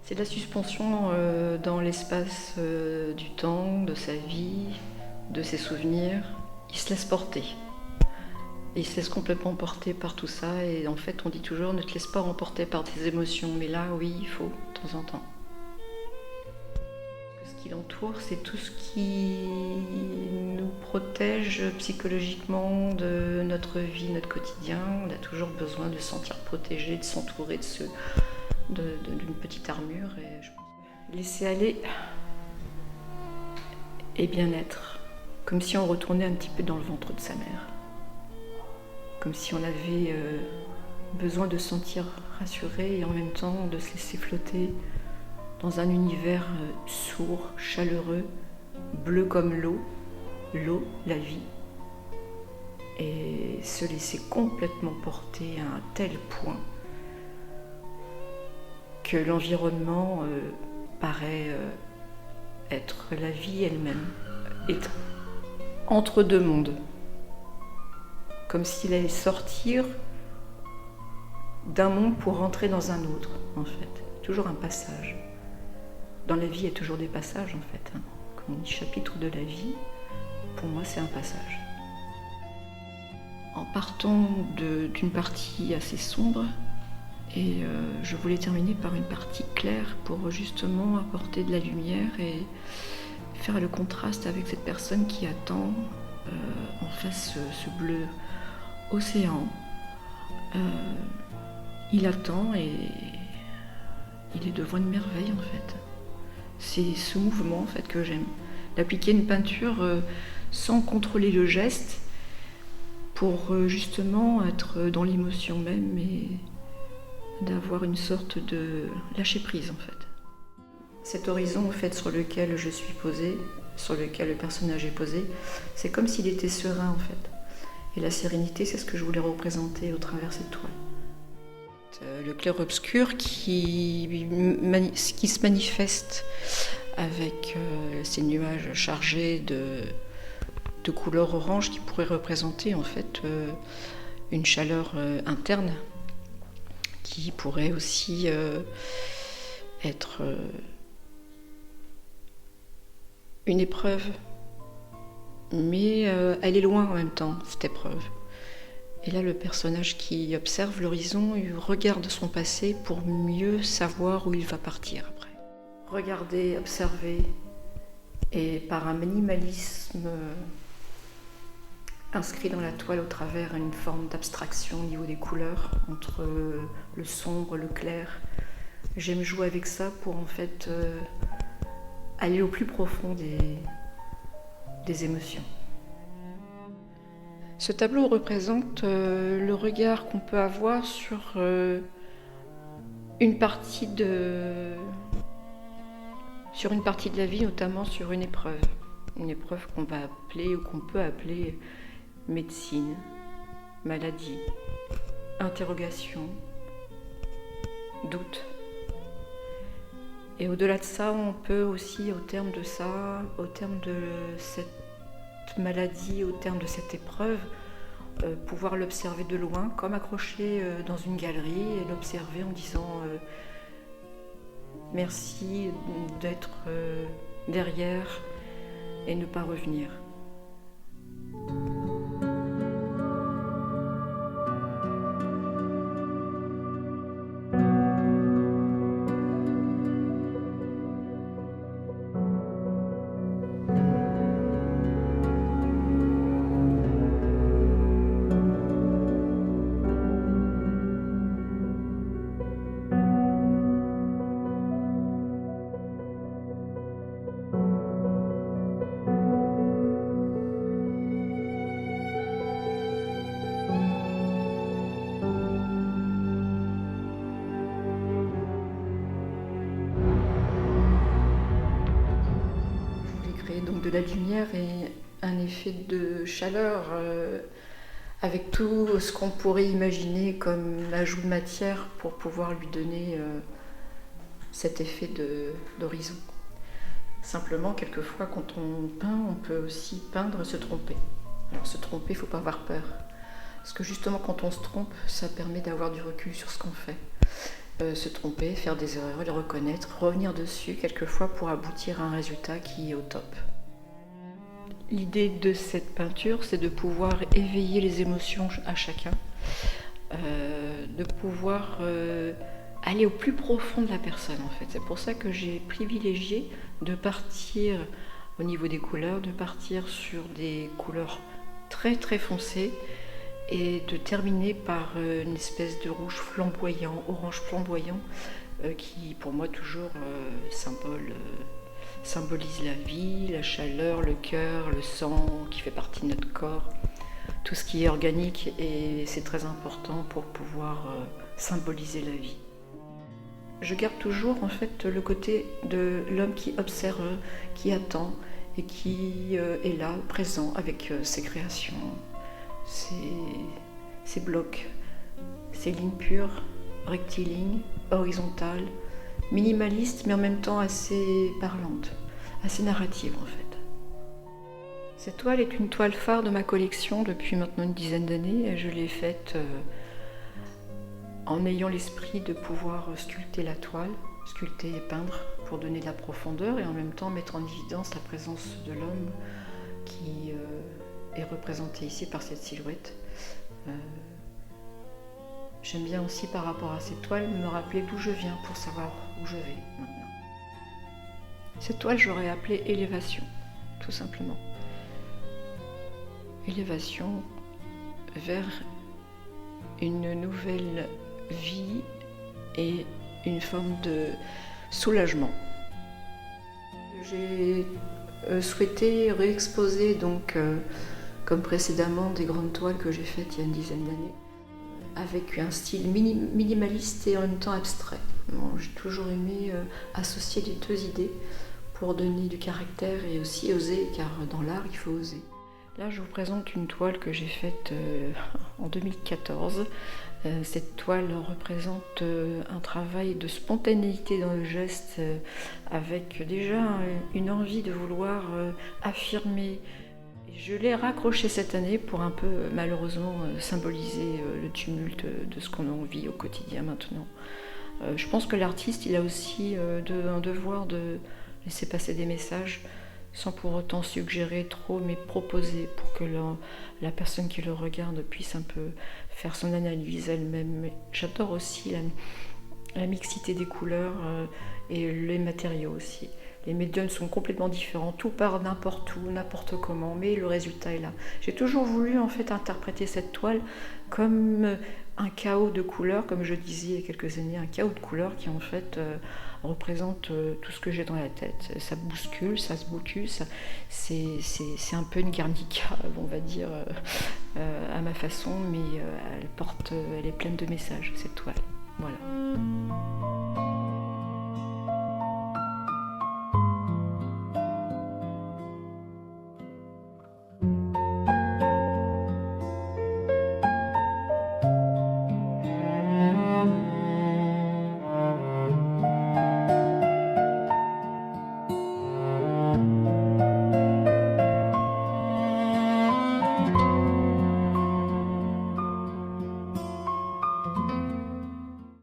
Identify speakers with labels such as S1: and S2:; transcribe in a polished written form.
S1: C'est de la suspension dans l'espace du temps, de sa vie, de ses souvenirs. Il se laisse porter. Et il se laisse complètement porter par tout ça. Et en fait, on dit toujours, ne te laisse pas emporter par tes émotions. Mais là, oui, il faut, de temps en temps. Ce qui l'entoure, c'est tout ce qui nous protège psychologiquement de notre vie, notre quotidien. On a toujours besoin de se sentir protégé, de s'entourer d'une petite armure. Et je pense laisser aller et bien-être, comme si on retournait un petit peu dans le ventre de sa mère, comme si on avait besoin de se sentir rassuré et en même temps de se laisser flotter dans un univers sourd, chaleureux, bleu comme l'eau, la vie, et se laisser complètement porter à un tel point que l'environnement paraît être la vie elle-même, est entre deux mondes, comme s'il allait sortir d'un monde pour rentrer dans un autre, en fait. Toujours un passage. Dans la vie, il y a toujours des passages, en fait. Comme on dit chapitre de la vie, pour moi, c'est un passage. En partant d'une partie assez sombre, et je voulais terminer par une partie claire pour justement apporter de la lumière et faire le contraste avec cette personne qui attend en face ce bleu océan. Il attend et il est devant une merveille en fait. C'est ce mouvement en fait que j'aime. D'appliquer une peinture sans contrôler le geste pour justement être dans l'émotion même et d'avoir une sorte de lâcher prise en fait. Cet horizon en fait sur lequel je suis posée, sur lequel le personnage est posé, c'est comme s'il était serein en fait. Et la sérénité, c'est ce que je voulais représenter au travers de cette toile. Le clair-obscur qui se manifeste avec ces nuages chargés de couleur orange qui pourraient représenter en fait une chaleur interne qui pourrait aussi être une épreuve. Mais elle est loin en même temps, cette épreuve. Et là, le personnage qui observe l'horizon, il regarde son passé pour mieux savoir où il va partir après. Regarder, observer, et par un minimalisme inscrit dans la toile au travers une forme d'abstraction au niveau des couleurs, entre le sombre, le clair. J'aime jouer avec ça pour en fait aller au plus profond des émotions. Ce tableau représente le regard qu'on peut avoir sur une partie de la vie, notamment sur une épreuve qu'on va appeler ou qu'on peut appeler médecine, maladie, interrogation, doute. Et au-delà de ça, on peut aussi, au terme de ça, au terme de cette maladie, au terme de cette épreuve, pouvoir l'observer de loin, comme accroché dans une galerie, et l'observer en disant merci d'être derrière et ne pas revenir. Donc de la lumière et un effet de chaleur avec tout ce qu'on pourrait imaginer comme ajout de matière pour pouvoir lui donner cet effet d'horizon. Simplement, quelquefois, quand on peint, on peut aussi peindre et se tromper. Alors se tromper, il ne faut pas avoir peur. Parce que justement, quand on se trompe, ça permet d'avoir du recul sur ce qu'on fait. se tromper, faire des erreurs, les reconnaître, revenir dessus quelquefois pour aboutir à un résultat qui est au top. L'idée de cette peinture, c'est de pouvoir éveiller les émotions à chacun, de pouvoir aller au plus profond de la personne en fait. C'est pour ça que j'ai privilégié de partir au niveau des couleurs, de partir sur des couleurs très très foncées et de terminer par une espèce de rouge flamboyant, orange flamboyant, qui pour moi toujours symbolise la vie, la chaleur, le cœur, le sang qui fait partie de notre corps, tout ce qui est organique, et c'est très important pour pouvoir symboliser la vie. Je garde toujours en fait le côté de l'homme qui observe, qui attend et qui est là, présent avec ses créations, ses blocs, ses lignes pures, rectilignes, horizontales, minimaliste mais en même temps assez parlante, assez narrative en fait. Cette toile est une toile phare de ma collection depuis maintenant une dizaine d'années. Je l'ai faite en ayant l'esprit de pouvoir sculpter la toile, sculpter et peindre pour donner de la profondeur et en même temps mettre en évidence la présence de l'homme qui est représenté ici par cette silhouette. J'aime bien aussi par rapport à cette toile me rappeler d'où je viens pour savoir où je vais maintenant. Cette toile j'aurais appelée élévation, tout simplement. Élévation vers une nouvelle vie et une forme de soulagement. J'ai souhaité réexposer donc comme précédemment des grandes toiles que j'ai faites il y a une dizaine d'années, avec un style minimaliste et en même temps abstrait. Bon, j'ai toujours aimé associer les deux idées pour donner du caractère et aussi oser, car dans l'art il faut oser. Là je vous présente une toile que j'ai faite en 2014. Cette toile représente un travail de spontanéité dans le geste, avec déjà une envie de vouloir affirmer. Je l'ai raccrochée cette année pour un peu malheureusement symboliser le tumulte de ce qu'on vit au quotidien maintenant. Je pense que l'artiste il a aussi un devoir de laisser passer des messages sans pour autant suggérer trop, mais proposer pour que la personne qui le regarde puisse un peu faire son analyse elle-même. J'adore aussi la mixité des couleurs et les matériaux aussi. Les médiums sont complètement différents, tout part n'importe où, n'importe comment, mais le résultat est là. J'ai toujours voulu en fait interpréter cette toile comme un chaos de couleurs, comme je disais il y a quelques années, un chaos de couleurs qui en fait représente tout ce que j'ai dans la tête. Ça bouscule, ça se bouscule, c'est un peu une Guernica, on va dire, à ma façon, mais elle est pleine de messages, cette toile. Voilà.